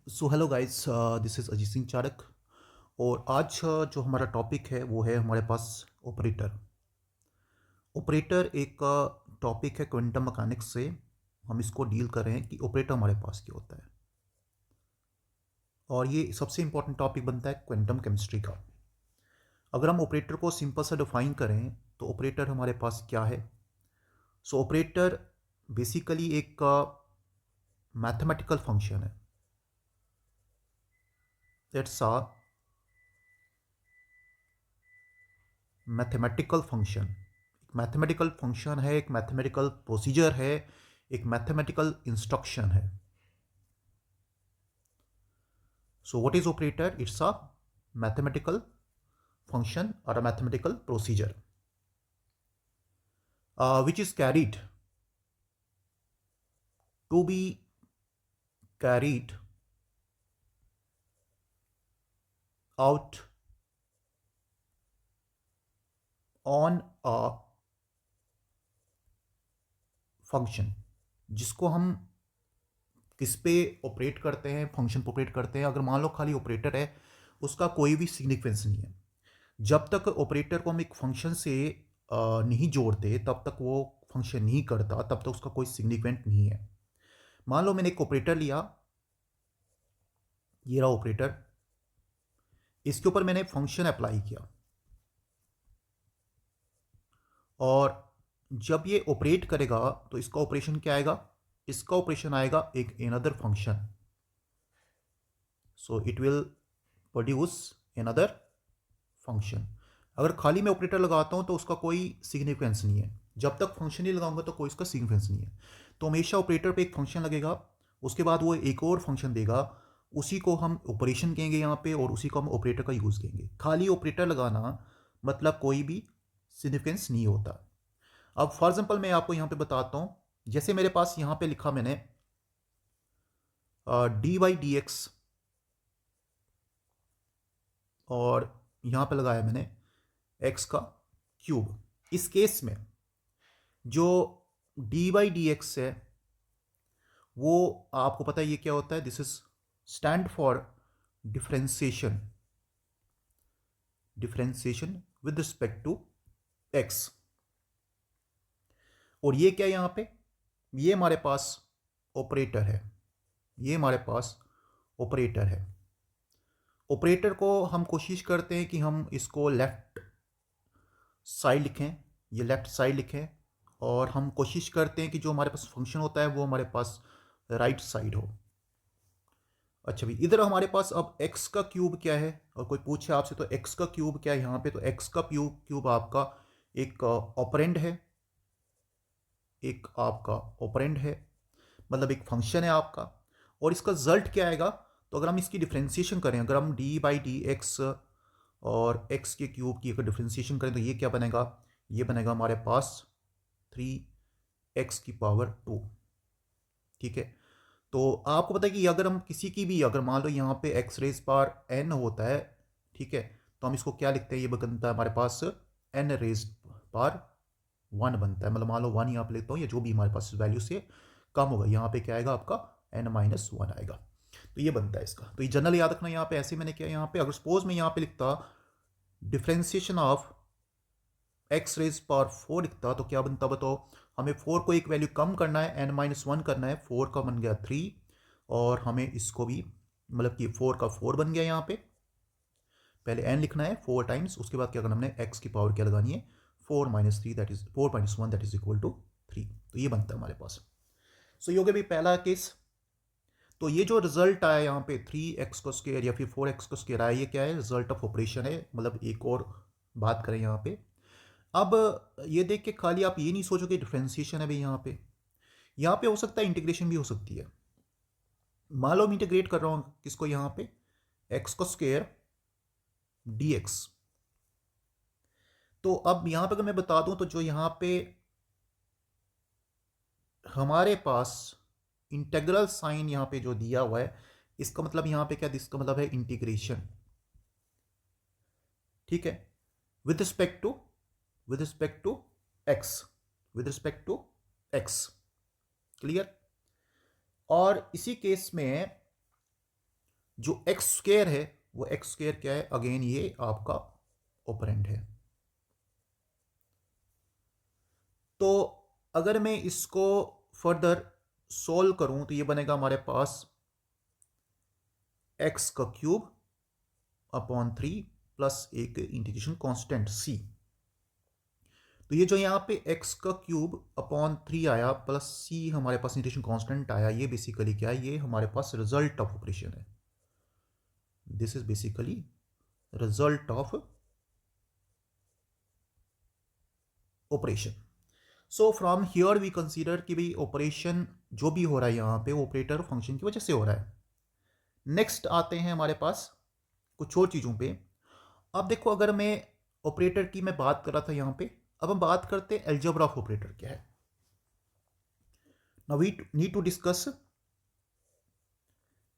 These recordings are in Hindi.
So hello guys, this is Ajit Singh Charak. और आज जो हमारा टॉपिक है वो है हमारे पास ऑपरेटर। ऑपरेटर एक टॉपिक है क्वांटम मैकेनिक्स से। हम इसको डील कर रहे हैं कि ऑपरेटर हमारे पास क्या होता है, और ये सबसे इंपॉर्टेंट टॉपिक बनता है क्वांटम केमिस्ट्री का। अगर हम ऑपरेटर को सिंपल सा डिफाइन करें तो ऑपरेटर हमारे पास क्या है। सो ऑपरेटर बेसिकली एक मैथमेटिकल फंक्शन है। It's a mathematical function. एक मैथमेटिकल फंक्शन है, एक मैथमेटिकल प्रोसीजर है, एक मैथमेटिकल इंस्ट्रक्शन है। So what is operator? It's a mathematical function or a mathematical procedure which is carried to be carried out on a function, जिसको हम किस पे ऑपरेट करते हैं, फंक्शन पे ऑपरेट करते हैं। अगर मान लो खाली ऑपरेटर है, उसका कोई भी सिग्निफिकेंस नहीं है। जब तक ऑपरेटर को हम एक फंक्शन से नहीं जोड़ते तब तक वो फंक्शन नहीं करता, तब तक उसका कोई सिग्निफिकेंट नहीं है। मान लो मैंने एक ऑपरेटर लिया, ये रहा ऑपरेटर, इसके ऊपर मैंने फंक्शन अप्लाई किया, और जब ये ऑपरेट करेगा तो इसका ऑपरेशन क्या आएगा? इसका ऑपरेशन आएगा एक another function. So it will produce another function. अगर खाली मैं ऑपरेटर लगाता हूं तो उसका कोई सिग्निफिकेंस नहीं है। जब तक फंक्शन नहीं लगाऊंगा तो कोई इसका सिग्निफिकेंस नहीं है। तो हमेशा ऑपरेटर पे एक फंक्शन लगेगा, उसके बाद वो एक और फंक्शन देगा, उसी को हम ऑपरेशन कहेंगे यहाँ पे, और उसी को हम ऑपरेटर का यूज़ कहेंगे। खाली ऑपरेटर लगाना मतलब कोई भी सिग्निफिकेंस नहीं होता। अब फॉर एग्जाम्पल मैं आपको यहां पे बताता हूं। जैसे मेरे पास यहां पे लिखा मैंने डी बाई डी एक्स, और यहां पे लगाया मैंने एक्स का क्यूब। इस केस में जो डी बाई डी एक्स है वो आपको पता है ये क्या होता है। This is stand for differentiation, differentiation with respect to x. और ये क्या है यहां पे? ये हमारे पास ऑपरेटर है, ये हमारे पास ऑपरेटर है। ऑपरेटर को हम कोशिश करते हैं कि हम इसको लेफ्ट साइड लिखें, ये लेफ्ट साइड लिखें, और हम कोशिश करते हैं कि जो हमारे पास फंक्शन होता है वो हमारे पास राइट साइड हो। अच्छा भाई, इधर हमारे पास अब x का क्यूब क्या है, और कोई पूछे आपसे तो x का क्यूब क्या है यहाँ पे, तो x का क्यूब आपका एक ऑपरेंड है, एक आपका ऑपरेंड है, मतलब एक फंक्शन है आपका। और इसका रिजल्ट क्या आएगा? तो अगर हम इसकी डिफ्रेंसिएशन करें, अगर हम डी बाई डी एक्स और एक्स के क्यूब की अगर डिफ्रेंसिएशन करें तो ये क्या बनेगा? ये बनेगा हमारे पास 3x⁴। ठीक है। तो आपको पता है कि अगर हम किसी की भी, अगर मान लो यहाँ पे एक्स रेज पावर n होता है, ठीक है, तो हम इसको क्या लिखते हैं? ये बनता है हमारे पास n रेज पावर 1 बनता है। मतलब मान लो 1 यहाँ पे लिखता हूँ, या जो भी हमारे पास वैल्यू से कम होगा, यहाँ पे क्या आएगा आपका? n-1 आएगा। तो ये बनता है इसका। तो ये जनरल याद रखना। यहाँ पे ऐसे मैंने किया, यहाँ पे अगर सपोज मैं यहाँ पे लिखता differentiation of x raise power 4 लिखता तो क्या बनता बताओ? हमें 4 को एक वैल्यू कम करना है, n-1 करना है। 4 का बन गया 3, और हमें इसको भी, मतलब कि 4 का 4 बन गया। यहाँ पे पहले n लिखना है 4 टाइम्स, उसके बाद क्या करना हमने? x की पावर क्या लगानी है? 4-3 that is 4-1 that is equal to 3। तो ये बनता है हमारे पास। सो ये हो गया भाई पहला केस। तो ये जो रिजल्ट आया यहाँ पे 3x² या फिर 4x² आया, ये क्या है? रिजल्ट ऑफ ऑपरेशन है। मतलब एक और बात करें यहाँ पे, अब ये देख के खाली आप ये नहीं सोचोगे डिफ्रेंसिएशन है भाई। यहाँ पे हो सकता है इंटीग्रेशन भी हो सकती है। मान लो मैं इंटीग्रेट कर रहा हूँ किसको? यहाँ पे x² dx। तो अब यहाँ पे अगर मैं बता दूं तो जो यहाँ पे हमारे पास इंटेग्रल साइन यहाँ पे जो दिया हुआ है, इसका मतलब यहाँ पे क्या? इसका मतलब है इंटीग्रेशन। ठीक है, with respect to, with respect to x, with respect to x. Clear? और इसी केस में जो एक्स स्क्वायर है वो एक्स स्क्वायर क्या है, अगेन ये आपका ऑपरेंड है। तो अगर मैं इसको फर्दर सोल्व करूं तो ये बनेगा हमारे पास एक्स का क्यूब अपॉन 3 प्लस एक इंटीग्रेशन कांस्टेंट सी। तो ये जो यहाँ पे x का क्यूब अपॉन 3 आया प्लस c हमारे पास इंटीग्रेशन कांस्टेंट आया, ये बेसिकली क्या है, ये हमारे पास रिजल्ट ऑफ ऑपरेशन है। This is basically result of operation. So from here we consider कि भाई ऑपरेशन जो भी हो रहा है यहाँ पे ऑपरेटर फंक्शन की वजह से हो रहा है। नेक्स्ट आते हैं हमारे पास कुछ और चीज़ों पे। अब देखो, अगर मैं ऑपरेटर की मैं बात कर रहा था यहाँ पे, अब हम बात करते हैं अलजेब्रा ऑफ ऑपरेटर क्या है। Now we need to discuss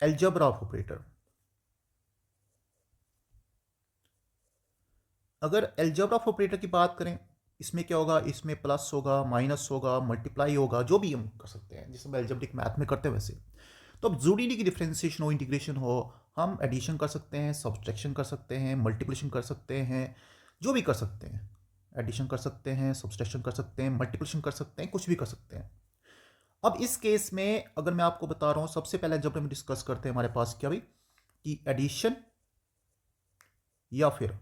algebra of operator. अगर अलजेब्रा ऑफ ऑपरेटर की बात करें, इसमें क्या होगा, इसमें प्लस होगा, माइनस होगा, मल्टीप्लाई होगा, जो भी हम कर सकते हैं जिसे हम अलजेब्रिक मैथ में करते हैं वैसे। तो अब जरूरी नहीं कि डिफरेंशिएशन हो, इंटीग्रेशन हो, हम एडिशन कर सकते हैं, सब्सट्रैक्शन कर सकते हैं, मल्टीप्लिकेशन कर सकते हैं, जो भी कर सकते हैं। एडिशन कर सकते हैं, सब्सट्रैक्शन कर सकते हैं, मल्टीप्लिकेशन कर सकते हैं, कुछ भी कर सकते हैं। अब इस केस में अगर मैं आपको बता रहा हूं, सबसे पहले जब हम डिस्कस करते हैं हमारे पास क्या भाई, कि एडिशन या फिर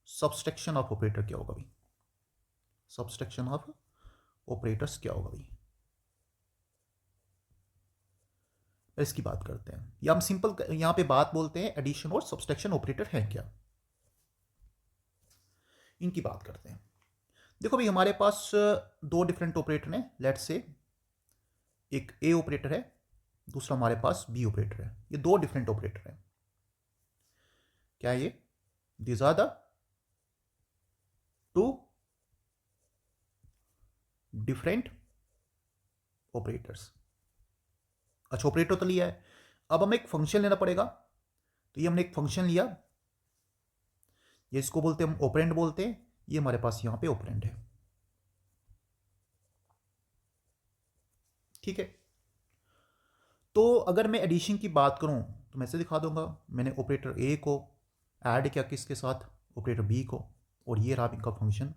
सब्सट्रैक्शन ऑफ ऑपरेटर क्या होगा भाई, सब्सट्रैक्शन ऑफ ऑपरेटर्स क्या होगा भाई, इसकी बात करते हैं। या हम सिंपल यहां पे बात बोलते हैं एडिशन और सब्सट्रैक्शन ऑपरेटर है क्या, इनकी बात करते हैं। देखो भाई, हमारे पास दो डिफरेंट ऑपरेटर हैं। लेट्स से एक ए ऑपरेटर है, दूसरा हमारे पास बी ऑपरेटर है। ये दो डिफरेंट ऑपरेटर हैं। क्या ये, these are the two different operators. अच्छा, ऑपरेटर तो लिया है, अब हमें एक फंक्शन लेना पड़ेगा। तो ये हमने एक फंक्शन लिया, ये इसको बोलते हैं हम ऑपरेंड बोलते हैं। ये हमारे पास यहां पे ऑपरेंड है, ठीक है। तो अगर मैं एडिशन की बात करूं तो मैं से दिखा दूंगा, मैंने ऑपरेटर ए को ऐड किया किसके साथ, ऑपरेटर बी को, और ये रहा इनका फंक्शन।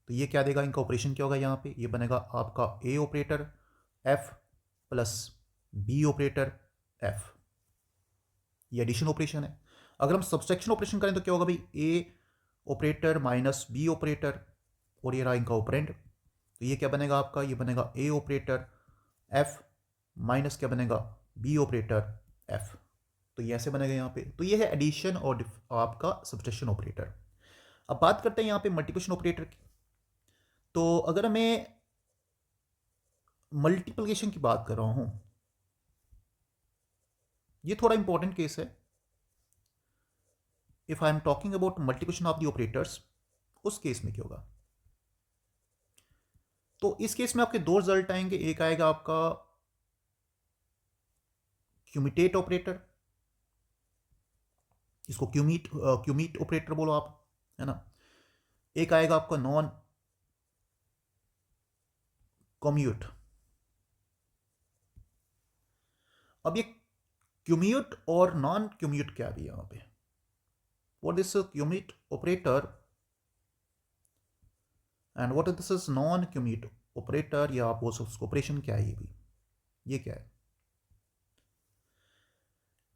तो ये क्या देगा, इनका ऑपरेशन क्या होगा यहाँ पे, ये बनेगा आपका A operator F plus B operator F. ये एडिशन ऑपरेशन है। अगर हम सब्सट्रैक्शन ऑपरेशन करें तो क्या होगा भाई, A operator minus B operator, और ये रहा इनका ऑपरेंड। तो ये क्या बनेगा आपका, ये बनेगा ए ऑपरेटर एफ माइनस क्या बनेगा, बी ऑपरेटर एफ। तो ये ऐसे बनेगा यहाँ पे। तो ये है एडिशन और आपका सब्सट्रैक्शन ऑपरेटर। अब बात करते हैं यहाँ पे मल्टीप्लिकेशन ऑपरेटर की। तो अगर मैं मल्टीप्लिकेशन की बात कर रहा हूं, ये थोड़ा इंपॉर्टेंट केस है। If I am talking about multiplication of the operators, उस केस में क्या होगा, तो इस केस में आपके दो रिजल्ट आएंगे। एक आएगा आपका क्यूमिटेट ऑपरेटर, इसको क्यूमीट ऑपरेटर बोलो आप, है ना। एक आएगा आपका नॉन कम्यूट। अब ये क्यूम्यूट और नॉन क्यूम्यूट क्या भी यहां पे, what is a commute operator and what is this is non commute operator, या आप बोल सकते ऑपरेशन क्या है, ये भी ये क्या है।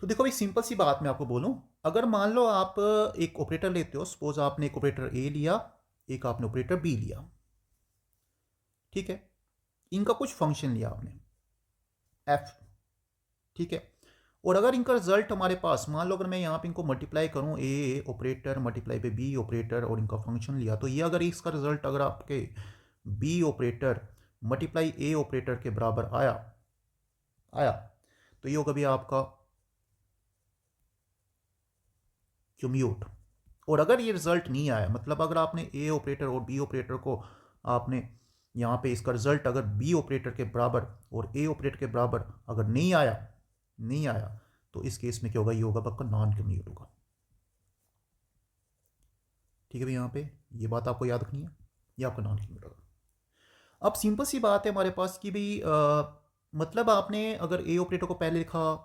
तो देखो भाई, सिंपल सी बात मैं आपको बोलूं, अगर मान लो आप एक ऑपरेटर लेते हो, सपोज आपने एक ऑपरेटर ए लिया, एक आपने ऑपरेटर बी लिया, ठीक है। इनका कुछ फंक्शन लिया आपने एफ, ठीक है। और अगर इनका रिजल्ट हमारे पास, मान लो अगर मैं यहाँ पे इनको मल्टीप्लाई करूँ, ए ऑपरेटर मल्टीप्लाई पे बी ऑपरेटर, और इनका फंक्शन लिया, तो ये अगर इसका रिजल्ट अगर आपके बी ऑपरेटर मल्टीप्लाई ए ऑपरेटर के बराबर आया आया तो ये होगा भी आपका क्यूम्यूट। और अगर ये रिजल्ट नहीं आया, मतलब अगर आपने ए ऑपरेटर और बी ऑपरेटर को आपने यहाँ पे इसका रिजल्ट अगर बी ऑपरेटर के बराबर और ए ऑपरेटर के बराबर अगर नहीं आया, तो इस केस में क्या होगा, ये होगा आपका नॉन कम्यूट होगा, ठीक है भाई। यहाँ पे ये बात आपको याद रखनी है, ये आपका नॉन कम्यूट होगा। अब सिंपल सी बात है हमारे पास कि भाई मतलब आपने अगर ए ऑपरेटर को पहले लिखा,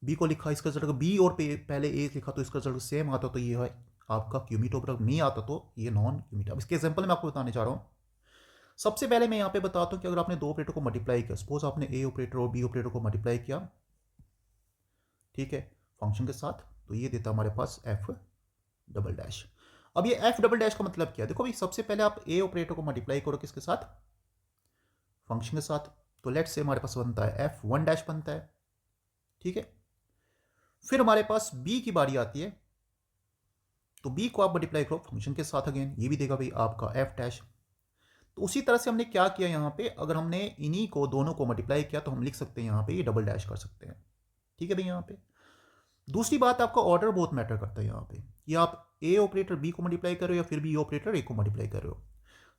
बी को लिखा, इसका रिजल्ट बी और पहले ए लिखा तो इसका रिजल्ट सेम आता तो ये है आपका क्यूमिट, और नहीं आता तो ये नॉन क्यूमिट। अब इसके एग्जांपल मैं आपको बताने जा रहा हूँ। सबसे पहले मैं यहाँ पे बताता हूँ कि अगर आपने दो ऑपरेटर को मल्टीप्लाई किया, सपोज आपने ए ऑपरेटर और बी ऑपरेटर को मल्टीप्लाई किया, ठीक है, फंक्शन के साथ, तो ये देता हमारे पास एफ डबल डैश। अब ये एफ डबल डैश का मतलब क्या है? देखो भाई, सबसे पहले आप ए ऑपरेटर को मल्टीप्लाई करो किसके साथ? फंक्शन के साथ। तो लेट से हमारे पास बनता है एफ वन डैश बनता है, ठीक है। फिर हमारे पास बी की बारी आती है, तो बी को आप मल्टीप्लाई करो फंक्शन के साथ अगेन, ये भी देगा भाई आपका एफ डैश। तो उसी तरह से हमने क्या किया यहाँ पे, अगर हमने इन्हीं को दोनों को मल्टीप्लाई किया तो हम लिख सकते हैं यहाँ पे ये डबल डैश कर सकते हैं, ठीक है भाई। यहाँ पे दूसरी बात, आपका ऑर्डर बहुत मैटर करता है यहाँ पे, कि आप ए ऑपरेटर बी को मल्टीप्लाई कर रहे हो या फिर बी ऑपरेटर ए को मल्टीप्लाई कर रहे हो।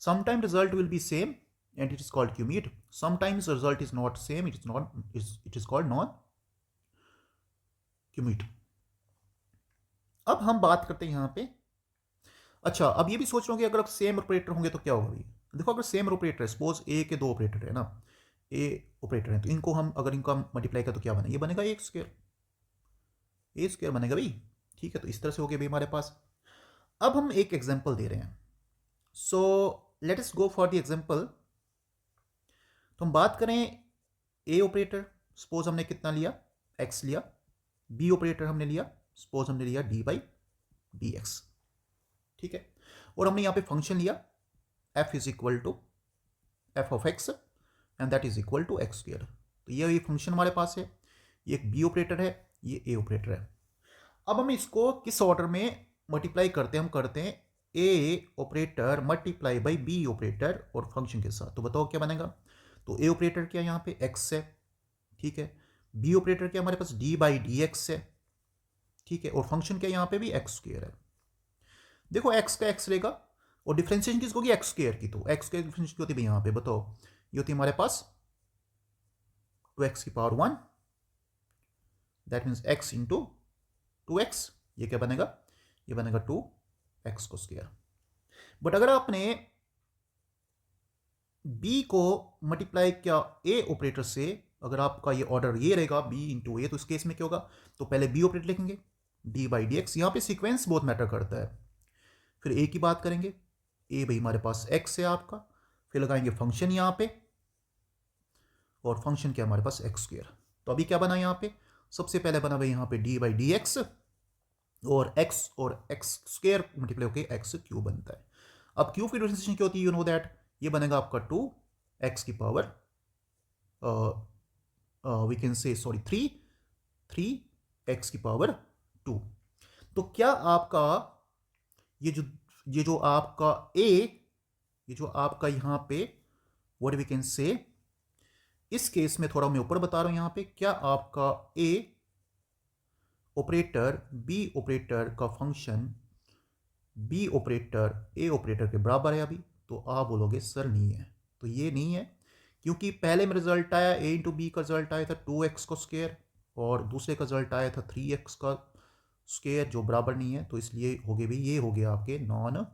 Sometime result will be same and it is called commute, sometimes result is not same, it is called non commute. अब हम बात करते हैं यहाँ पे, अच्छा अब ये भी सोच रहा हूँ कि अगर सेम ऑपरेटर होंगे तो क्या होगा भाई। देखो अगर सेम ऑपरेटर है, सपोज ए के दो ऑपरेटर है ना, ए ऑपरेटर है, तो इनको हम अगर इनका मल्टीप्लाई करें तो क्या बनेगा? ये बनेगा ए स्क्वायर, ए स्क्वायर बनेगा भाई, ठीक है। तो इस तरह से हो गया भाई हमारे पास। अब हम एक एग्जांपल दे रहे हैं, सो let us go for the example. तो हम बात करें ए ऑपरेटर, सपोज हमने कितना लिया? एक्स लिया। बी ऑपरेटर हमने लिया, सपोज हमने लिया डी बाई डी एक्स, ठीक है। और हमने यहां पे फंक्शन लिया f is equal to f of x and that is equal to x square. तो ये फंक्शन हमारे पास है, ये एक बी ऑपरेटर है, ये ए ऑपरेटर है। अब हम इसको किस ऑर्डर में मल्टीप्लाई करते हैं? हम करते हैं A operator multiply by B operator और फंक्शन के साथ। तो बताओ क्या बनेगा? तो ए ऑपरेटर क्या यहाँ पे एक्स है, ठीक है। बी ऑपरेटर क्या हमारे पास डी बाई डी एक्स है, ठीक है। और फंक्शन क्या यहाँ पे भी एक्स स्क्वायर है। देखो एक्स का एक्स रहेगा और डिफरेंशिएशन किसको होगी? एक्स स्क्वायर की। तो एक्स स्क्वायर डिफरेंशिएशन होती है यहाँ पे, बताओ ये होती है हमारे पास 2x की power 1, that means x into 2x। ये क्या बनेगा? ये बनेगा 2x को स्क्वायर। बट अगर आपने b को मल्टीप्लाई किया a ऑपरेटर से, अगर आपका ये ऑर्डर ये रहेगा b इंटू ए, तो इस केस में क्या होगा? तो पहले b ऑपरेटर लिखेंगे d बाई डी एक्स, यहां पर सीक्वेंस बहुत मैटर करता है। फिर a की बात करेंगे, a भाई हमारे पास x है आपका, फिर लगाएंगे फंक्शन यहां पे, और फंक्शन क्या हमारे पास एक्स स्क्वायर। तो अभी क्या बना यहाँ पे? सबसे पहले बना भाई यहाँ पे डी बाई डी एक्स और एक्स स्क्वायर मल्टीप्लाई होकर एक्स क्यूब बनता है। अब क्यूब की डिफरेंशिएशन क्या होती है? यू नो दैट, ये बनेगा आपका 2x की power we can say sorry 3x की पावर 2। तो क्या आपका ये जो आपका a, ये जो आपका यहाँ पे व्हाट वी कैन से, इस केस में थोड़ा मैं ऊपर बता रहा हूं यहां पे, क्या आपका ए ऑपरेटर बी ऑपरेटर का फंक्शन बी ऑपरेटर ए ऑपरेटर के बराबर है अभी? तो आप बोलोगे सर नहीं है। तो ये नहीं है क्योंकि पहले में रिजल्ट आया ए इंटू बी का रिजल्ट आया था 2x को स्क्वायर, और दूसरे का रिजल्ट आया था 3x का स्क्वायर जो बराबर नहीं है। तो इसलिए हो गए भाई, ये हो गया आपके non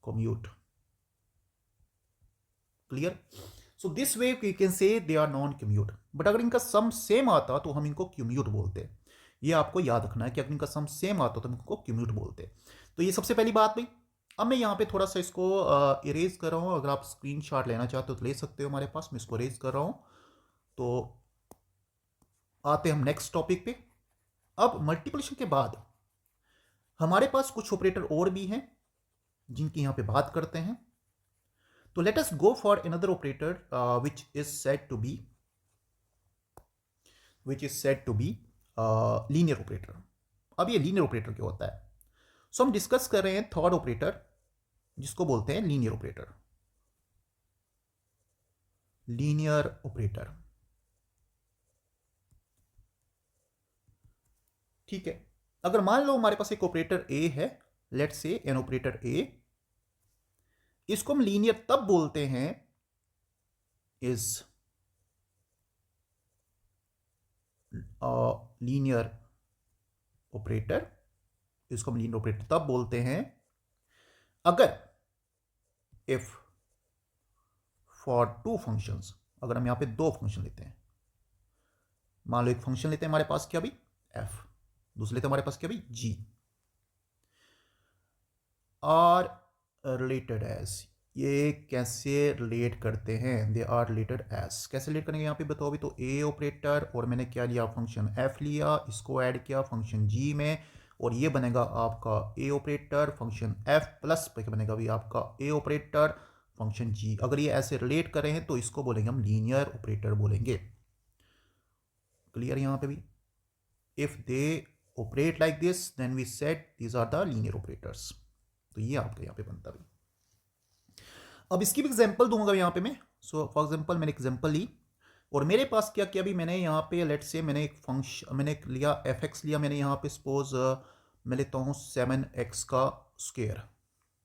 commute. Clear? So this way you can say they are non commute. But अगर इनका सम सेम आता तो हम इनको क्यूम्यूट बोलते हैं। ये आपको याद रखना है कि अगर इनका सम सेम आता तो हम इनको क्यूम्यूट बोलते हैं। तो ये सबसे पहली बात भाई। अब मैं यहाँ पे थोड़ा सा इसको इरेज कर रहा हूँ, अगर आप स्क्रीनशॉट लेना चाहते हो तो ले सकते हो हमारे पास, मैं इसको इरेज कर रहा हूँ। तो आते हम नेक्स्ट टॉपिक पे। अब मल्टीप्लिकेशन के बाद हमारे पास कुछ ऑपरेटर और भी हैं जिनकी यहाँ पे बात करते हैं। तो let us go for another operator which is said to be linear operator। अब ये linear operator क्या होता है? सो हम डिस्कस कर रहे हैं थर्ड ऑपरेटर जिसको बोलते हैं लीनियर ऑपरेटर। लीनियर ऑपरेटर, ठीक है। अगर मान लो हमारे पास एक ऑपरेटर ए है, लेट्स से एन ऑपरेटर ए, इसको हम लीनियर तब बोलते हैं इज लीनियर ऑपरेटर, इसको हम लीनियर ऑपरेटर तब बोलते हैं अगर इफ फॉर टू फंक्शंस, अगर हम यहां पे दो फंक्शन लेते हैं, मान लो एक फंक्शन लेते हैं हमारे पास क्या भी एफ, दूसरे लेते हैं हमारे पास क्या भी जी। आर रिलेटेड एज, ये कैसे रिलेट करते हैं, दे आर रिलेटेड एज, कैसे रिलेट करेंगे यहाँ पे बताओ भी। तो ए ऑपरेटर और मैंने क्या लिया फंक्शन एफ लिया, इसको ऐड किया फंक्शन जी में, और ये बनेगा आपका A operator function F plus बनेगा भी आपका ए ऑपरेटर फंक्शन जी। अगर ये ऐसे रिलेट कर रहे हैं तो इसको बोलेंगे हम लीनियर ऑपरेटर बोलेंगे। क्लियर यहाँ पे भी, if they operate like this then we set these are the linear operators. तो ये आपका यहाँ पे बनता भी। अब इसकी भी एग्जांपल दूंगा यहाँ पे मैं। सो फॉर एग्जांपल मैंने एग्जांपल ली और मेरे पास क्या किया भी, मैंने यहाँ पे लेट से मैंने एक फंक्शन मैंने लिया एफ एक्स लिया, मैंने यहाँ पे सपोज मैं लेता हूँ 7x का स्क्वायर,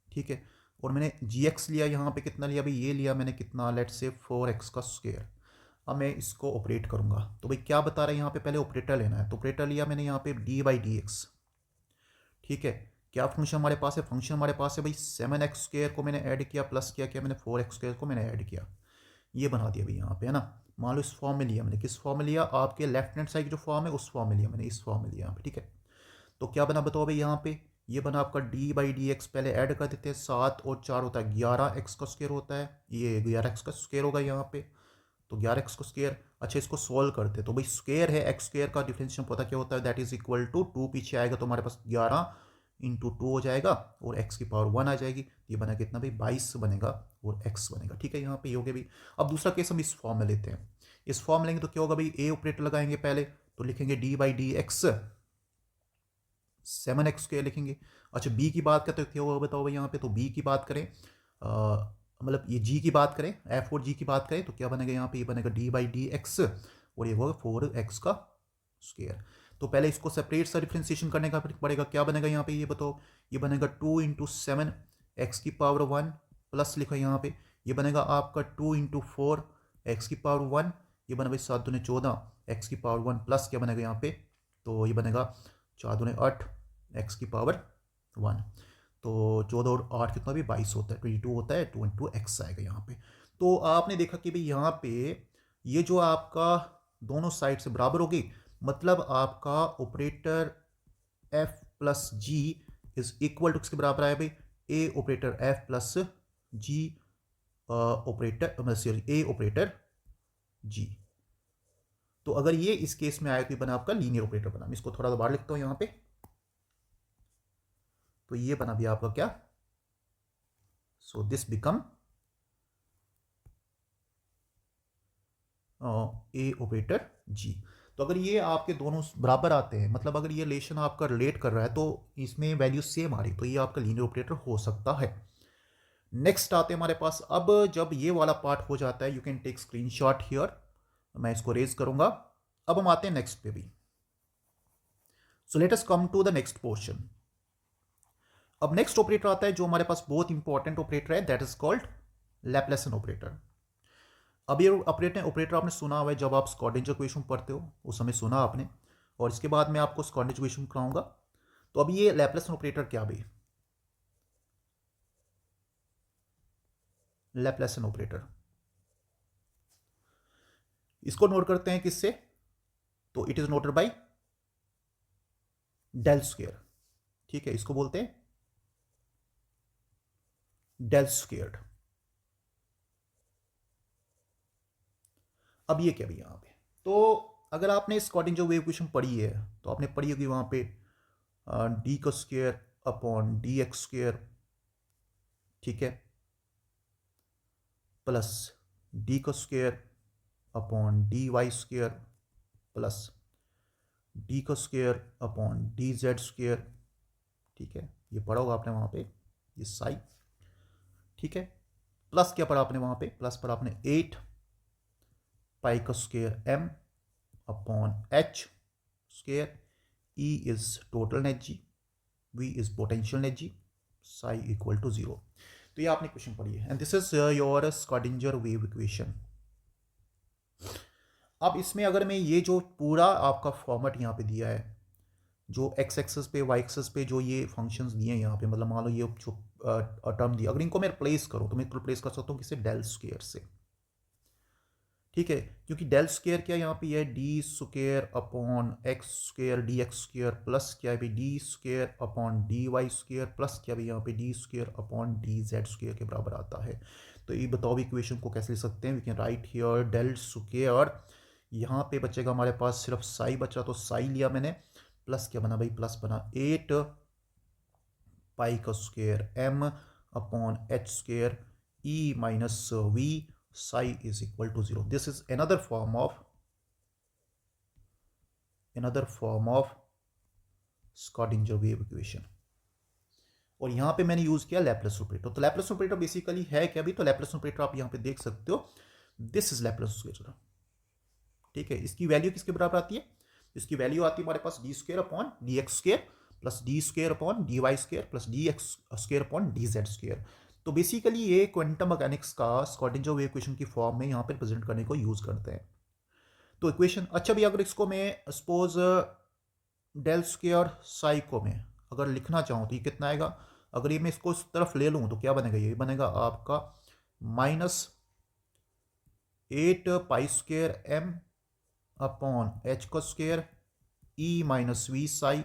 ठीक है। और मैंने जी एक्स लिया, यहाँ पे कितना लिया भाई, ये लिया मैंने कितना लेट से 4x का स्क्वायर। अब मैं इसको ऑपरेट करूँगा तो भाई क्या बता रहा है यहाँ पे, पहले ऑपरेटर लेना है। तो ऑपरेटर लिया मैंने यहाँ पे डी बाई डी एक्स, ठीक है। क्या फंक्शन हमारे पास है, फंक्शन हमारे पास है भाई 7x स्क्वायर को मैंने ऐड किया प्लस किया मैंने 4x स्क्वायर को मैंने ऐड किया, ये बना दिया भाई यहाँ पे, है ना। मान लो इस फॉर्म में लिया मैंने, किस फॉर्म में लिया, आपके लेफ्ट हैंड साइड जो फॉर्म है उस फॉर्म में लिया मैंने, इस फॉर्म में लिया यहाँ पे, ठीक है। तो क्या बना बताओ भाई यहाँ पे, ये बना आपका डी बाई डी एक्स, पहले ऐड कर देते हैं, 7 और 4 होता है 11x का स्क्वायर होता है, ये 11x का स्क्वायर होगा यहाँ पे। तो 11x को स्क्वायर, अच्छा इसको सोल्व करते तो भाई स्क्वायर है एक्स स्क्वायर का डिफरेंशियल पता क्या होता है, दैट इज इक्वल टू 2 पीछे आएगा तो हमारे पास 11 इंटू 2 हो जाएगा और x की पावर 1 आ जाएगी, ये बना कितना भाई 22 बनेगा और x बनेगा, ठीक है। यहाँ पे ये हो गया भाई। अब दूसरा केस हम इस फॉर्म में लेते हैं, इस फॉर्म लेंगे तो क्या होगा भाई, ए ऑपरेटर लगाएंगे पहले, तो लिखेंगे D by D x 7x square लिखेंगे। अच्छा बी की बात करते क्या होगा बताओ भाई यहाँ पे, तो बी की बात करें मतलब ये जी की बात करें, एफ और जी की बात करें तो क्या बनेगा यहाँ पे, ये बनेगा डी बाई डी एक्स और ये होगा 4x का स्क्वायर। तो पहले इसको सेपरेट सा डिफ्रेंसिएशन करने का पड़ेगा, क्या बनेगा यहाँ पे ये बताओ, ये बनेगा 2 इंटू 7 एक्स की पावर 1 प्लस लिखा यहाँ पे, ये बनेगा आपका 2 इंटू 4 एक्स की पावर 1, ये बना भाई 7 दूने 14 एक्स की पावर 1 प्लस क्या बनेगा यहाँ पे, तो ये बनेगा 4 दूने 8 एक्स की पावर 1। तो 14 और 8 कितना भी 22 होता है, 22 होता है, 2 इंटू एक्स आएगा यहाँ पे। तो आपने देखा कि भाई यहाँ पे ये जो आपका दोनों साइड से बराबर होगी, मतलब आपका operator F plus g is equal to किसके बराबर आया भाई, A operator F plus g operator sorry A operator जी। तो अगर ये इस केस में आया तो ये बना आपका लीनियर ऑपरेटर बना। मैं इसको थोड़ा सा बाहर लिखता हूं यहां पे, तो ये बना भी आपका क्या, so this become a operator जी। तो अगर ये आपके दोनों बराबर आते हैं, मतलब अगर ये रिलेशन आपका रिलेट कर रहा है तो इसमें वैल्यू सेम आ रही, तो ये आपका लीनियर ऑपरेटर हो सकता है। नेक्स्ट आते हैं हमारे पास, अब जब ये वाला पार्ट हो जाता है, you can take screenshot here, मैं इसको रेज करूंगा। अब हम आते हैं नेक्स्ट पे भी। So let us come to the next portion. अब नेक्स्ट ऑपरेटर आता है जो हमारे पास बहुत इंपॉर्टेंट ऑपरेटर है, that is called Laplacian operator. अब ये ऑपरेटर आपने सुना हुआ है, जब आप स्क्रॉडिंजर इक्वेशन पढ़ते हो उस समय सुना आपने, और इसके बाद मैं आपको स्क्रॉडिंजर इक्वेशन कराऊंगा। तो अब ये लैप्लासियन ऑपरेटर क्या भी, लैप्लासियन ऑपरेटर इसको नोट करते हैं किससे, तो it is noted by del square, ठीक है, इसको बोलते हैं डेल स्क्वायर्ड। अब ये क्या भी यहां पे, तो अगर आपने स्क्रॉडिंजर वेव इक्वेशन पढ़ी है तो आपने पढ़ी होगी वहां पे डी का square upon d x square, ठीक है, प्लस डी का square upon d y square plus d का square upon d z square, ठीक है, ये पढ़ा होगा आपने वहां पे, ये साई, ठीक है। प्लस क्या पढ़ा आपने वहां पे, प्लस पढ़ा आपने 8 पाई का square m upon h square, E is total energy, V is potential energy, psi equal to 0। तो ये आपने क्वेश्चन पढ़ी है, and this is your Schrodinger wave equation. अब इसमें अगर मैं ये जो पूरा आपका फॉर्मेट यहाँ पे दिया है, जो एक्स एक्सेस पे वाई एक्सेस पे जो ये फंक्शंस दिए हैं यहाँ पे, मतलब मान लो ये जो टर्म दिया, अगर इनको मैं रिप्लेस करूँ तो मैं रिप्लेस कर सकता हूँ किससे, डेल स्क्वायर से, ठीक है, क्योंकि डेल स्क्वायर क्या यहाँ पे है d square upon x square d x square plus क्या है भाई d square upon d y square plus क्या भाई यहाँ पे d square upon d z square के बराबर आता है। तो ये बताओ भी इक्वेशन को कैसे लिख सकते हैं। We can write here del square, यहाँ पे बचेगा हमारे पास सिर्फ साई बचा तो साई लिया मैंने, प्लस क्या बना भाई प्लस बना 8 पाई का square m upon h square E minus v psi is equal to 0. This is another form of Schrödinger wave equation. और यहां पे मैंने यूज किया लैपलेस ऑपरेटर। तो लैपलेस ऑपरेटर बेसिकली है क्या भी, तो लैपलेस ऑपरेटर आप यहां पे देख सकते हो, दिस इज लैपलेस ऑपरेटर। ठीक है, इसकी वैल्यू किसके बराबर आती है, इसकी वैल्यू आती है हमारे पास d square upon d x square plus d square upon d y square plus d x square upon d z square. तो बेसिकली ये क्वांटम मैकेनिक्स का स्क्रॉडिंजर वेव इक्वेशन की फॉर्म में यहाँ पे रिप्रेजेंट करने को यूज करते हैं। तो इक्वेशन अच्छा भी, अगर इसको मैं सपोज डेल स्क्वायर साई को मैं अगर लिखना चाहूँ तो ये कितना आएगा, अगर ये मैं इसको इस तरफ ले लूँ तो क्या बनेगा, ये बनेगा आपका minus 8 pi square m upon h का square E minus we psi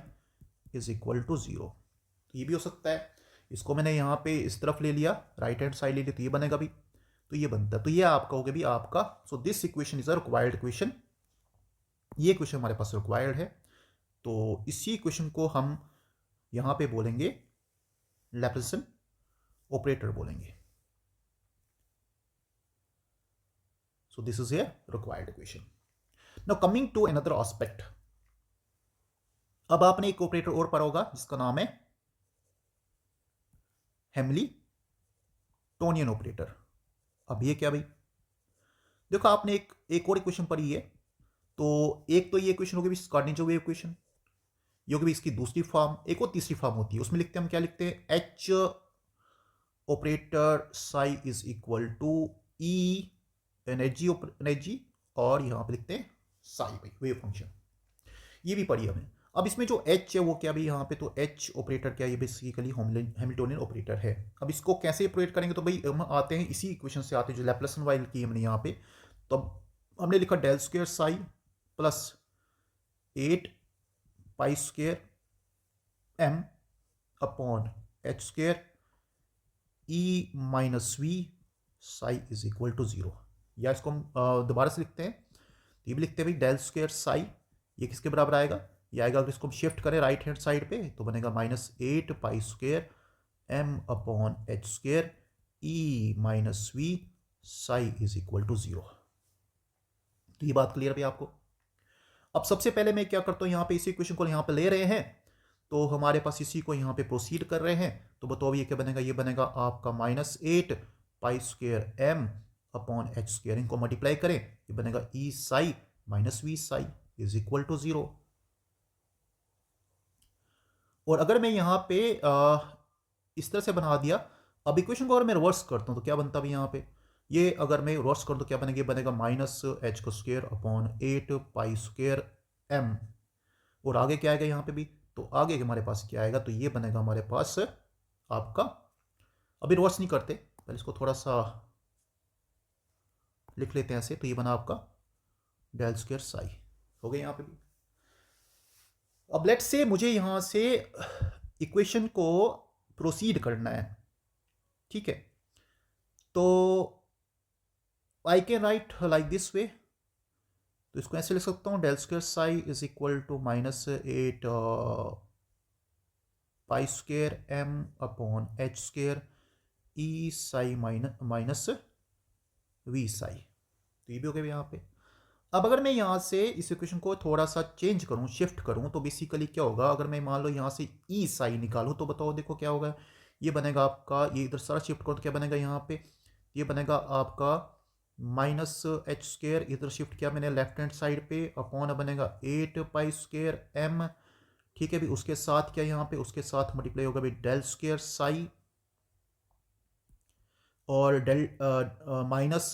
is equal to 0। तो ये भी हो सकता है, इसको मैंने यहाँ पे इस तरफ ले लिया, राइट हैंड साइड ले लिया तो ये बनेगा भी, तो ये बनता है। तो ये आपका हो गया भी आपका, so this equation is a required equation, ये इक्वेशन हमारे पास रिक्वायर्ड है। तो इसी इक्वेशन को हम यहाँ पे बोलेंगे लैप्लेसियन ऑपरेटर बोलेंगे। So this is a required equation. Now coming to another aspect, अब आपने एक ऑपरेटर और पढ़ा होगा जिसका नाम है हैमिल्टोनियन ऑपरेटर। अब ये क्या भाई, देखो आपने एक और इक्वेशन पढ़ी है, तो एक तो ये इक्वेशन होगी स्क्रॉडिंजर वेव इक्वेशन, ये होगी इसकी दूसरी फॉर्म, एक और तीसरी फॉर्म होती है, उसमें लिखते हैं हम क्या लिखते हैं, h operator psi is equal to e energy और यहां पे लिखते हैं साई भाई वेव फंक्शन, ये भी पढ़ी हमने। अब इसमें जो h है वो क्या भी यहाँ पे, तो h ऑपरेटर क्या, ये बेसिकली हैमिल्टोनियन ऑपरेटर है। अब इसको कैसे ऑपरेट करेंगे, तो भाई हम आते हैं इसी इक्वेशन से आते हैं जो लैप्लासियन वाइल की हमने यहाँ पे। तो हमने लिखा del square psi plus 8 pi square m upon h square E minus we psi is equal to 0। या इसको हम दोबारा से लिखते हैं, तो ये भी लिखते हैं भाई डेल स्क्वायर साई, ये किसके बराबर आएगा, ये आएगा, अगर इसको हम शिफ्ट करें राइट हैंड साइड पे तो बनेगा minus 8 pi square m upon h square E minus we psi is equal to 0। तो ये बात क्लियर है आपको। अब सबसे पहले मैं क्या करता हूं, यहाँ पे इसी इक्वेशन को यहाँ पे ले रहे हैं, तो हमारे पास इसी को यहाँ पे प्रोसीड कर रहे हैं, तो बताओ ये क्या बनेगा, ये बनेगा आपका minus 8 pi square m upon h square, इनको मल्टीप्लाई करें ये बनेगा E psi minus we psi is equal to 0। और अगर मैं यहाँ पे इस तरह से बना दिया, अब इक्वेशन को अगर मैं रिवर्स करता हूँ तो क्या बनता है यहाँ पे, ये अगर मैं रिवर्स कर दूँ तो क्या बनेगा, ये बनेगा माइनस एच का square upon 8 pi square m, और आगे क्या आएगा यहाँ पे भी, तो आगे हमारे पास क्या आएगा, तो ये बनेगा हमारे पास आपका, अभी रिवर्स नहीं करते, पहले इसको थोड़ा सा लिख लेते हैं ऐसे, तो ये बना आपका डेल स्क्वायर साई हो गया यहाँ पे भी। अब लेट्स से मुझे यहां से इक्वेशन को प्रोसीड करना है, ठीक है, तो I can write like this way, तो इसको ऐसे लिख सकता हूं, del square psi is equal to minus 8 pi square m upon h square e psi minus we psi, तो ये भी हो गया यहाँ पे। अब अगर मैं यहाँ से इस इक्वेशन को थोड़ा सा चेंज करूँ, शिफ्ट करूँ, तो बेसिकली क्या होगा, अगर मैं मान लो यहाँ से ई साई निकालूँ तो बताओ देखो क्या होगा, ये बनेगा आपका, ये इधर सारा शिफ्ट करो तो क्या बनेगा यहाँ पे, ये बनेगा आपका माइनस एच स्क्वायर, इधर शिफ्ट किया मैंने लेफ्ट हैंड साइड पे, अपॉन बनेगा 8 पाई स्क्वायर एम, ठीक है भी, उसके साथ क्या यहाँ पे, उसके साथ मल्टीप्लाई होगा भी डेल स्क्वायर साई और डेल माइनस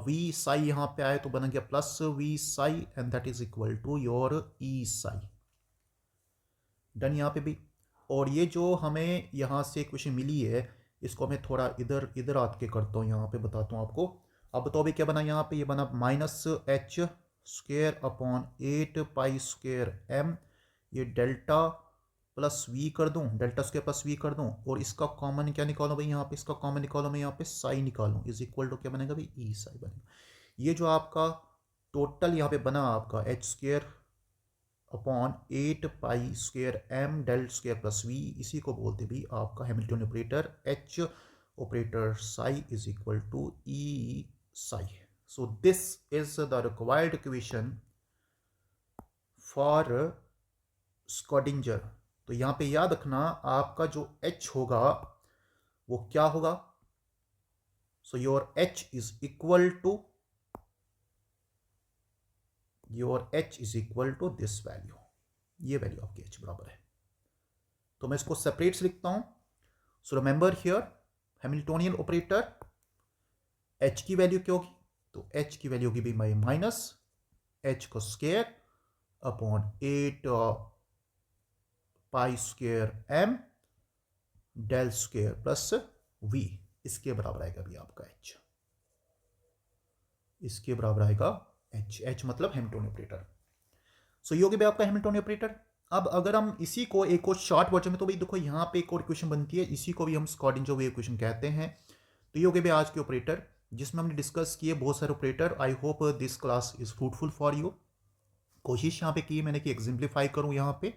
वी साई यहाँ पे आए तो बन गया plus v psi and that is equal to your e psi, done यहाँ पे भी। और ये जो हमें यहाँ से इक्वेशन मिली है, इसको मैं थोड़ा इधर आके करता हूँ, यहाँ पे बताता हूँ आपको। अब बताओ भाई क्या बना यहाँ पे, ये बना -h² अपॉन 8π²m, ये डेल्टा प्लस वी कर दूं, डेल्टा स्क्वायर प्लस वी कर दूं, और इसका कॉमन क्या निकालो भाई यहाँ पे, इसका कॉमन निकालो, मैं यहाँ पे साई निकालूं, इज इक्वल टू क्या बनेगा भाई, ई साई बनेगा। ये जो आपका टोटल यहाँ पे बना आपका h² upon 8π²m del square plus V, इसी को बोलते भी आपका Hamilton operator, h operator psi is equal to E psi. So this is the required equation for Schrodinger. तो यहां पे याद रखना आपका जो h होगा वो क्या होगा, so your h is equal to this value, ये वैल्यू आपकी h बराबर है। तो मैं इसको सेपरेट से लिखता हूं। So remember here Hamiltonian operator, h की वैल्यू क्या होगी, तो h की वैल्यू होगी भाई माइनस h को square upon 8π²m del square plus v, इसके बराबर आएगा भी आपका h, इसके बराबर आएगा h मतलब हैमिल्टोनियन ऑपरेटर। सो ये हो गया आपका हैमिल्टोनियन ऑपरेटर। अब अगर हम इसी को एक और शॉर्ट वर्जन में, तो भाई देखो यहाँ पे एक और इक्वेशन बनती है, इसी को भी हम स्क्रॉडिंजर वेव इक्वेशन कहते हैं। तो ये हो गए भाई आज के ऑपरेटर, जिसमें हमने डिस्कस किए बहुत सारे operator. I hope this class is fruitful for you. कोशिश यहाँ पे की मैंने कि एग्जाम्प्लीफाई करूँ यहाँ पे,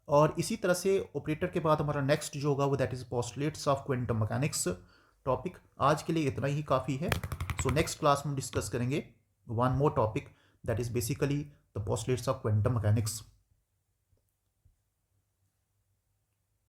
और इसी तरह से ऑपरेटर के बाद हमारा नेक्स्ट जो होगा वो that is postulates of quantum mechanics topic. आज के लिए इतना ही काफ़ी है। सो नेक्स्ट क्लास में डिस्कस करेंगे one more topic, that is basically the postulates of quantum mechanics.